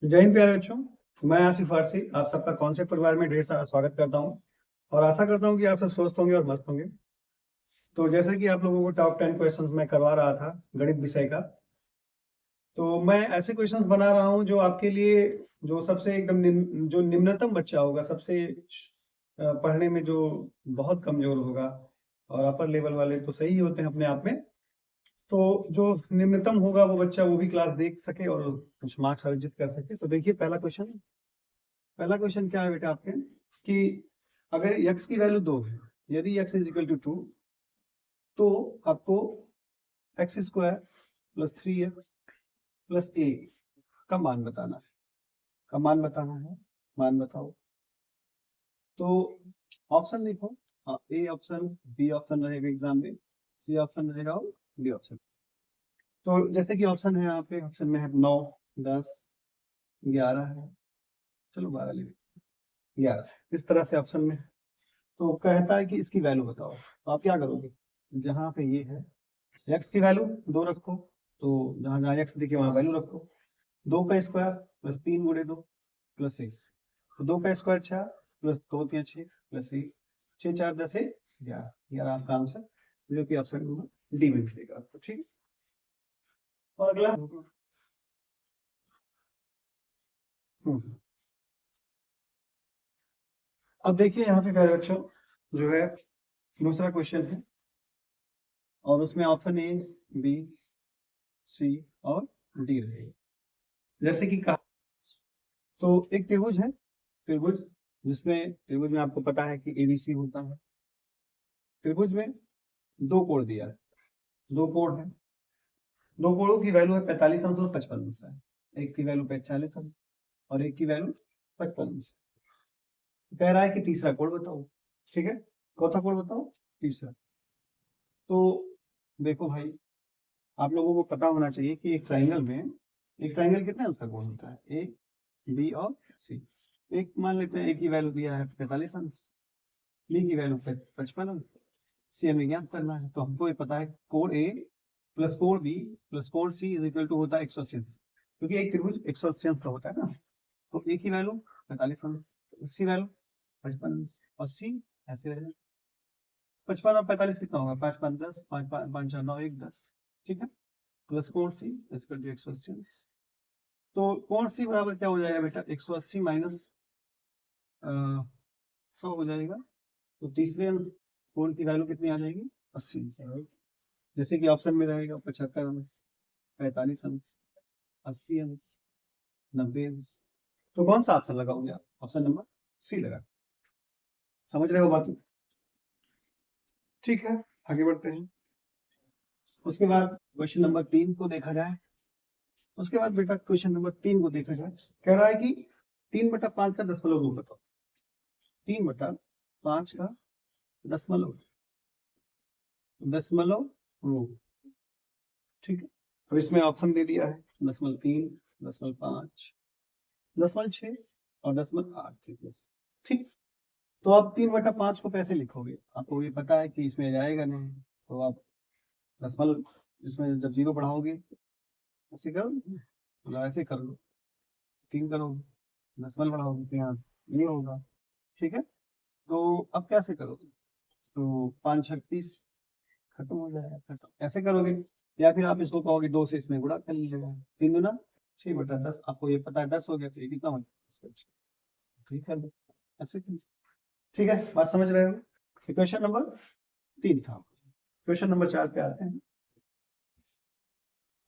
जय हिंद प्यारे बच्चों। मैं आसिफ फारसी आप सबका कॉन्सेप्ट परिवार में ढेर सारा स्वागत करता हूं और आशा करता हूं कि आप सब स्वस्थ होंगे और मस्त होंगे। तो जैसे कि आप लोगों को टॉप 10 क्वेश्चंस मैं करवा रहा था गणित विषय का, तो मैं ऐसे क्वेश्चंस बना रहा हूं जो आपके लिए जो सबसे एकदम जो निम्नतम बच्चा होगा, सबसे पढ़ने में जो बहुत कमजोर होगा, और अपर लेवल वाले तो सही होते हैं अपने आप में, तो जो निम्नतम होगा वो बच्चा वो भी क्लास देख सके और कुछ मार्क्स अर्जित कर सके। तो देखिए पहला क्वेश्चन क्या है बेटा आपके, कि अगर x की वैल्यू 2 है, यदि x इज इक्वल टू 2, तो आपको x square plus 3x plus a का मान बताना है। मान बताओ। तो ऑप्शन लिखो। हाँ, ए ऑप्शन, बी ऑप्शन रहेगा एग्जाम में, सी ऑप्शन रहेगा और डी ऑप्शन। तो जैसे कि ऑप्शन है यहाँ पे, ऑप्शन में है 9, 10, 11 है, चलो 12 ले लीजिए, 11 इस तरह से ऑप्शन में है। तो कहता है कि इसकी वैल्यू बताओ, तो आप क्या करोगे? जहां पे ये है x की वैल्यू 2 रखो, तो जहां जहां x दिखे वहां वैल्यू रखो। 2 का स्क्वायर प्लस 3 गुणे 2 प्लस 1, तो 2 का स्क्वायर 6 प्लस 2 3 6 प्लस 1, 6 4 10 11, 11 आपका आंसर, जो कि ऑप्शन नंबर डी में मिलेगा आपको। ठीक है, और अगला अब देखिए यहाँ पे प्यारे बच्चों जो है दूसरा क्वेश्चन है, और उसमें ऑप्शन ए, बी, सी और डी रहेगा। जैसे कि कहा, तो एक त्रिभुज है, त्रिभुज में आपको पता है कि एबीसी होता है। त्रिभुज में दो कोण दिया है, दो कोण है, दो कोणों की वैल्यू है 45 अंश और 55 अंश है। एक की वैल्यू 45 अंश और एक की वैल्यू 55 अंश। कह रहा है कि तीसरा कोण बताओ। ठीक है, चौथा कोण बताओ, तीसरा। तो देखो भाई, आप लोगों को पता होना चाहिए कि एक ट्राइंगल कितने अंश का कोण होता है? ए, बी और सी। एक मान लेते हैं ए की वैल्यू दिया है 45 अंश, बी की वैल्यू 55 अंश, सी हमें ज्ञात करना है। तो हमको ये पता है कोण ए प्लस कोण बी प्लस कोण सी इज इक्वल टू होता है 180 अंश, क्योंकि एक त्रिभुज 180 अंश का होता है ना। तो ए की वैल्यू 45 अंश, इसकी वैल्यू 55 अंश और सी ऐसे रहेगा। 55 और 45 कितना होगा? 5 5 10, 5 5 4 9 1 10। ठीक है, प्लस कोण सी इक्वल टू 180 अंश। तो कोण सी बराबर क्या हो जाएगा बेटा? 180 माइनस 100 हो जाएगा। तो तीसरे अंश कोण की वैल्यू कितनी आ जाएगी? 80 अंश। जैसे कि ऑप्शन में रहेगा 75 अंश, 45 अंश, 80 अंश, 90 अंश। तो कौन सा ऑप्शन लगाओगे आप? ऑप्शन नंबर सी लगा। समझ रहे हो बात? ठीक है, आगे बढ़ते हैं। उसके बाद क्वेश्चन नंबर 3 को देखा जाए। उसके बाद बेटा क्वेश्चन नंबर 3 को देखा जाए, कह रहा है कि 3/5 का दशमलव रूप बताओ। 3/5 का दशमलव दशमलव रूप। ठीक है, तो इसमें ऑप्शन दे दिया है 0.3, 0.5, 0.6 और 0.8। ठीक, तो आप 3/5 को कैसे लिखोगे? आपको ये पता है कि इसमें जाएगा नहीं, तो आप दशमलव, इसमें जब जीरो बढ़ाओगे ऐसे करो, मतलब ऐसे कर लो, 3 करोगे, दशमलव बढ़ाओगे तो यहाँ ये होगा। ठीक है, तो अब कैसे करोगे? तो 5 36 खत्म हो जाएगा, खत्म ऐसे करोगे। या फिर आप इसको कहोगे 2 से इसमें गुणा कर लीजिएगा, 3 दूना 6/10। आपको ये पता है 10 हो गया, तो ये कितना हो गया? ठीक है, ऐसे। ठीक है, बात समझ रहे हो? क्वेश्चन नंबर 3 था। क्वेश्चन नंबर 4 पे आते हैं।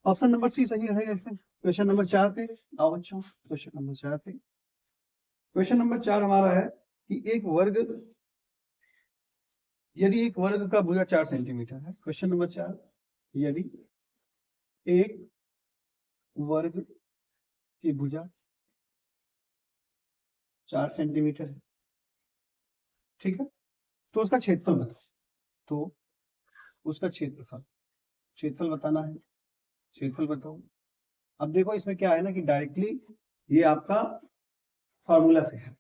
ऑप्शन नंबर सी सही रहेगा इसमें। क्वेश्चन नंबर 4 पे आओ बच्चों, क्वेश्चन नंबर 4 पे। क्वेश्चन नंबर 4 हमारा है कि यदि एक वर्ग का भुजा 4 सेंटीमीटर है। क्वेश्चन नंबर 4, यदि एक वर्ग की भुजा 4 सेंटीमीटर है, ठीक है, तो उसका क्षेत्रफल बताओ। तो उसका क्षेत्रफल बताना है। क्षेत्रफल बताओ। अब देखो इसमें क्या है ना, कि डायरेक्टली ये आपका फॉर्मूला से है।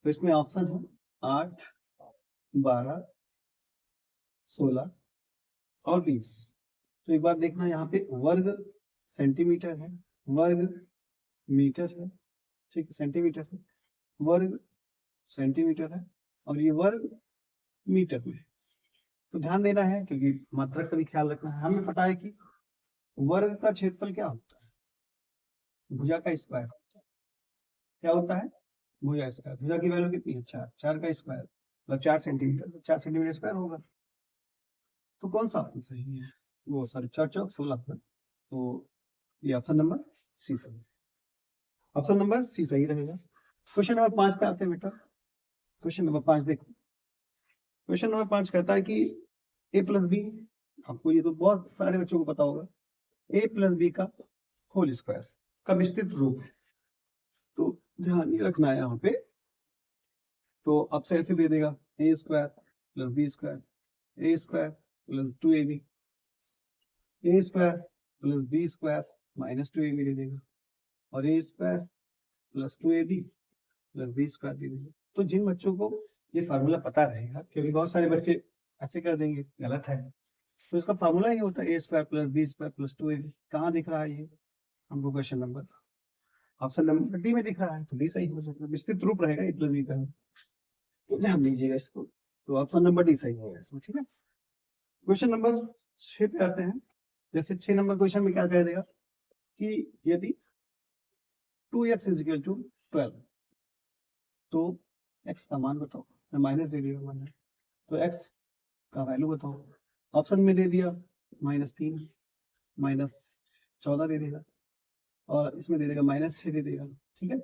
तो इसमें ऑप्शन है 8, 12, 16 और 20। तो एक बात देखना, यहाँ पे वर्ग सेंटीमीटर है, वर्ग मीटर है ठीक है, सेंटीमीटर है, वर्ग सेंटीमीटर है, और ये वर्ग मीटर में। तो ध्यान देना है क्योंकि मात्रक का भी ख्याल रखना है। हमें पता है कि वर्ग का क्षेत्रफल क्या होता है, भुजा का स्क्वायर होता है। क्या होता है, भुजा स्क्वायर। भुजा की वैल्यू कितनी है, 4, 4 का स्क्वायर मतलब 4 सेंटीमीटर, 4 सेंटीमीटर स्क्वायर होगा। तो कौन सा ऑप्शन सही है, वो सॉरी 4 चौक 16 पर, तो ये ऑप्शन नंबर सी सही है, ऑप्शन नंबर सी सही रहेगा। क्वेश्चन नंबर 5 पे आते हैं बेटा। क्वेश्चन नंबर 5 देखो, क्वेश्चन नंबर 5 कहता है कि a प्लस बी, आपको ये तो बहुत सारे बच्चों को पता होगा, a प्लस बी का होल स्क्वायर का विस्तृत रूप है। तो ध्यान ये रखना है यहाँ पे, तो आपसे ऐसे दे देगा a square plus B square, a square plus 2ab, a square plus B square minus 2ab दे देगा, और a square plus 2ab plus B square दे देगा। तो जिन बच्चों को ये फार्मूला पता रहेगा, क्योंकि बहुत सारे बच्चे ऐसे कर देंगे, गलत है, तो इसका फार्मूला ही होता है a square plus B square plus 2ab। कहाँ दिख रहा है ये हमको, question number option number D में दिख रहा है, तो डी सही हो जाएगा, विस्तृत रूप रहेगा a प्लस बी का। तो ध्यान दीजिएगा इसको, तो ऑप्शन नंबर डी सही होगा इसमें, ठीक है। क्वेश्चन नंबर 6 पे आते हैं। जैसे 6 नंबर क्वेश्चन में क्या कह देगा कि यदि 2x इज इक्वल टू 12, तो x का मान बताओ, माइनस दे दिया मैंने, तो x का वैल्यू बताओ। ऑप्शन में दे दिया -3, -14 दे देगा, और इसमें दे देगा -6 दे देगा, ठीक है,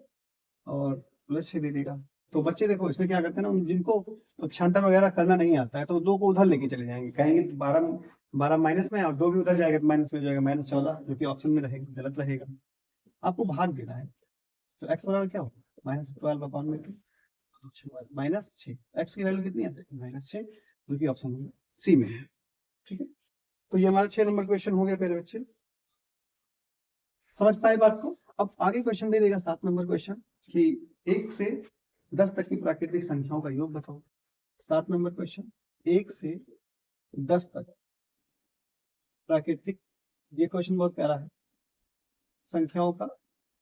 और +6 दे देगा। तो बच्चे देखो इसमें क्या करते हैं ना, जिनको पक्षांतर वगैरह करना नहीं आता है, तो 2 को उधर लेके चले जाएंगे, कहेंगे 12 माइनस में और 2 भी उधर जाएगा, माइनस में जाएगा -14, जो कि ऑप्शन में रहेगा, गलत रहेगा। आपको भाग देना है, तो x बराबर क्या होगा, -12/2 -6, x की वैल्यू कितनी आती है, -6, जो कि ऑप्शन नंबर सी में है, ठीक है। तो ये हमारा 6 नंबर क्वेश्चन हो गया पहले बच्चे, समझ पाए बात को। अब आगे क्वेश्चन दे देगा 7 नंबर क्वेश्चन कि 1 से 10 तक की प्राकृतिक संख्याओं का योग बताओ। 7 नंबर क्वेश्चन, 1 से 10 तक प्राकृतिक, ये क्वेश्चन बहुत प्यारा है, संख्याओं का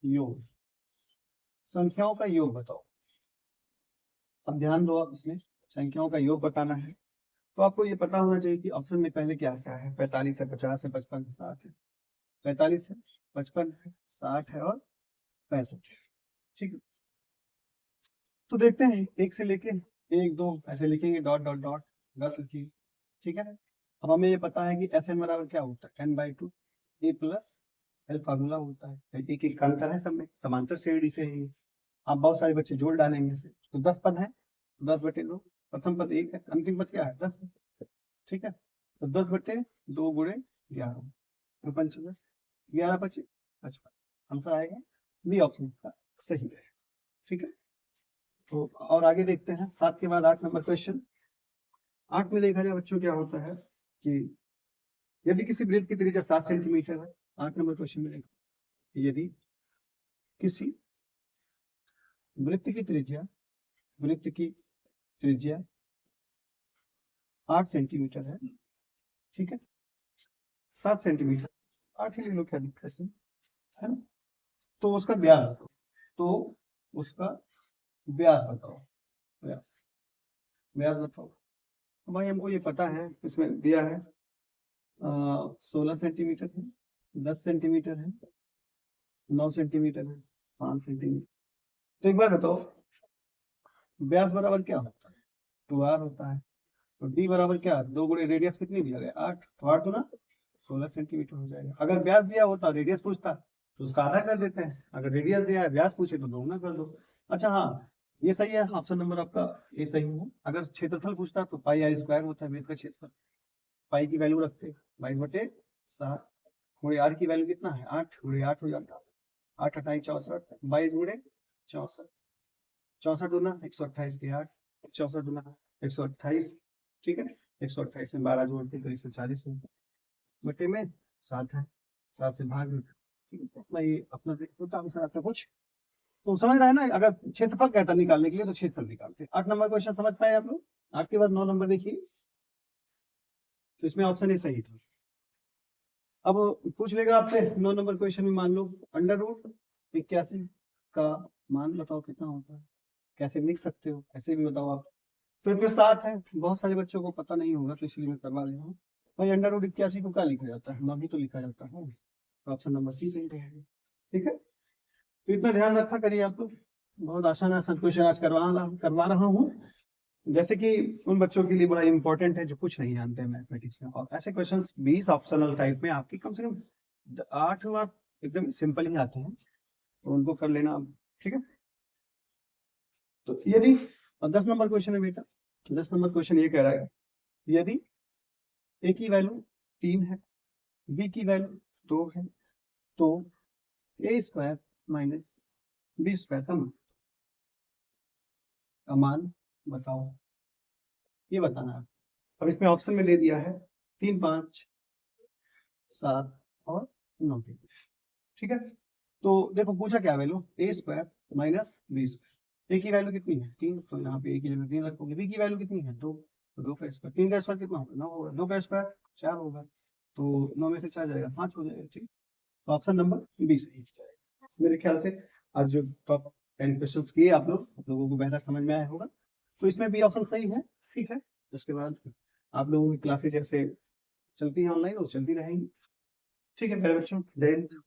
योग, संख्याओं का योग बताओ। अब ध्यान दो, आप इसमें संख्याओं का योग बताना है, तो आपको ये पता होना चाहिए कि ऑप्शन में पहले क्या क्या है, 45 है, 50 है, 55 है, 60 है, 45 है, 55 है, 60 है और 65 है, ठीक है। तो देखते हैं 1 से लेके 1 2 ऐसे लिखेंगे, डॉट डॉट डॉट 10 लिखिए, ठीक है। अब हमें ये पता है कि Sn बराबर क्या होता है, n/2 a plus l formula होता है। एक एक अंतर है, सब में समांतर श्रेणी से है। आप बहुत सारे बच्चे जोड़ डालेंगे इसे, तो 10 पद है, 10/2, प्रथम पद 1 है, अंतिम पद क्या है 10 है, ठीक है। तो 10/2 गुणे 11, तो 5 11 × 5 = 55, आंसर आएगा बी ऑप्शन का सही है, ठीक है। तो और आगे देखते हैं 7 के बाद 8 नंबर क्वेश्चन। 8 में देखा जाए बच्चों क्या होता है कि यदि किसी वृत्त की त्रिज्या 7 सेंटीमीटर है, 8 नंबर क्वेश्चन में देखो, यदि किसी वृत्त की त्रिज्या 8 सेंटीमीटर है, ठीक है, 7 सेंटीमीटर, 8 ही ले लो, क्या दिक्कत है ना। तो उसका व्यास बताओ, तो उसका व्यास बताओ, व्यास बताओ। तो भाई हमको ये पता है, इसमें दिया है 16 सेंटीमीटर है, 10 सेंटीमीटर है, 9 सेंटीमीटर है, 5 सेंटीमीटर। तो एक बार बताओ, व्यास बराबर क्या होता है, 2r होता है, तो d बराबर क्या, 2 गुणे रेडियस कितनी दिया गया 8, तो 8 गुना 16 सेंटीमीटर हो जाएगा। अगर व्यास दिया होता, रेडियस पूछता, तो उसका आधा कर देते हैं, अगर रेडियस दिया है, व्यास पूछे तो 2 गुना कर दो। अच्छा हाँ, ये सही है, ऑप्शन नंबर आपका ये सही है। अगर क्षेत्रफल पूछता तो πr² होता है वृत्त का क्षेत्रफल, पाई की वैल्यू रखते 22/7, गुणे r की वैल्यू कितना है 8, गुणे 8 हो जाता 8 8 64, 22 गुणे 64, 64 दूना 128 के 8, 64 दूना 128, ठीक है। 128 में 12 जोड़ते तो 140 होगा, बटे में 7 है, 7 से भाग, ठीक है। मैं ये अपना देखता हूँ आपका कुछ तो समझ रहा है ना। अगर क्षेत्रफल कहता निकालने के लिए तो क्षेत्रफल निकालते। 8 नंबर क्वेश्चन समझ पाए आप लोग। 8 के बाद 9 नंबर देखिए, तो इसमें ऑप्शन ए सही था। अब पूछ लेगा आपसे 9 नंबर क्वेश्चन में, मान लो √81 का मान बताओ कितना होता है, कैसे लिख सकते हो, ऐसे भी बताओ आप। तो इसमें 7 है, बहुत सारे बच्चों को पता नहीं होगा तो इसलिए मैं करवा रहा हूँ। भाई √81 को क्या लिखा जाता है, ना भी तो लिखा जाता है, तो ऑप्शन नंबर सी सही रहेगा। ठीक है, तो इतना ध्यान रखा करिए आप लोग, बहुत आसान आसान क्वेश्चन आज करवा रहा हूँ, जैसे कि उन बच्चों के लिए बड़ा इंपॉर्टेंट है जो कुछ नहीं जानते हैं मैथमेटिक्स में। और ऐसे क्वेश्चंस 20 ऑप्शनल टाइप में आपकी कम से कम 8 मार्क एकदम सिंपल ही आते हैं, तो उनको कर लेना। ठीक है, तो यदि 10 नंबर क्वेश्चन है बेटा, 10 नंबर क्वेश्चन ये कह रहा है यदि ए की वैल्यू 3 है, बी की वैल्यू 2 है, तो ए स्क्वायर माइनस बी स्क्वायर का मान बताओ, ये बताना है। अब इसमें ऑप्शन में दे दिया है 3, 5, 7 और 9। ठीक है, तो देखो पूछा क्या वैल्यू, ए स्क्वायर माइनस बी स्क्वायर। ए की वैल्यू कितनी है 3, तो यहाँ पे ए की जगह 3 रखोगे। बी की वैल्यू कितनी है 2, तो 2 का स्क्वायर, 3 का स्क्वायर कितना होगा 9 होगा, 2 का स्क्वायर 4 होगा, तो 9 में से 4 जाएगा 5 हो जाएगा। ठीक, तो ऑप्शन नंबर बी सही है। मेरे ख्याल से आज जो टॉप 10 क्वेश्चंस किए आप लोगों को बेहतर समझ में आया होगा, तो इसमें बी ऑप्शन सही है। ठीक है, उसके बाद आप लोगों की क्लासेज जैसे चलती है ऑनलाइन, वो चलती रहेंगी। ठीक है मेरे बच्चों, जय हिंद।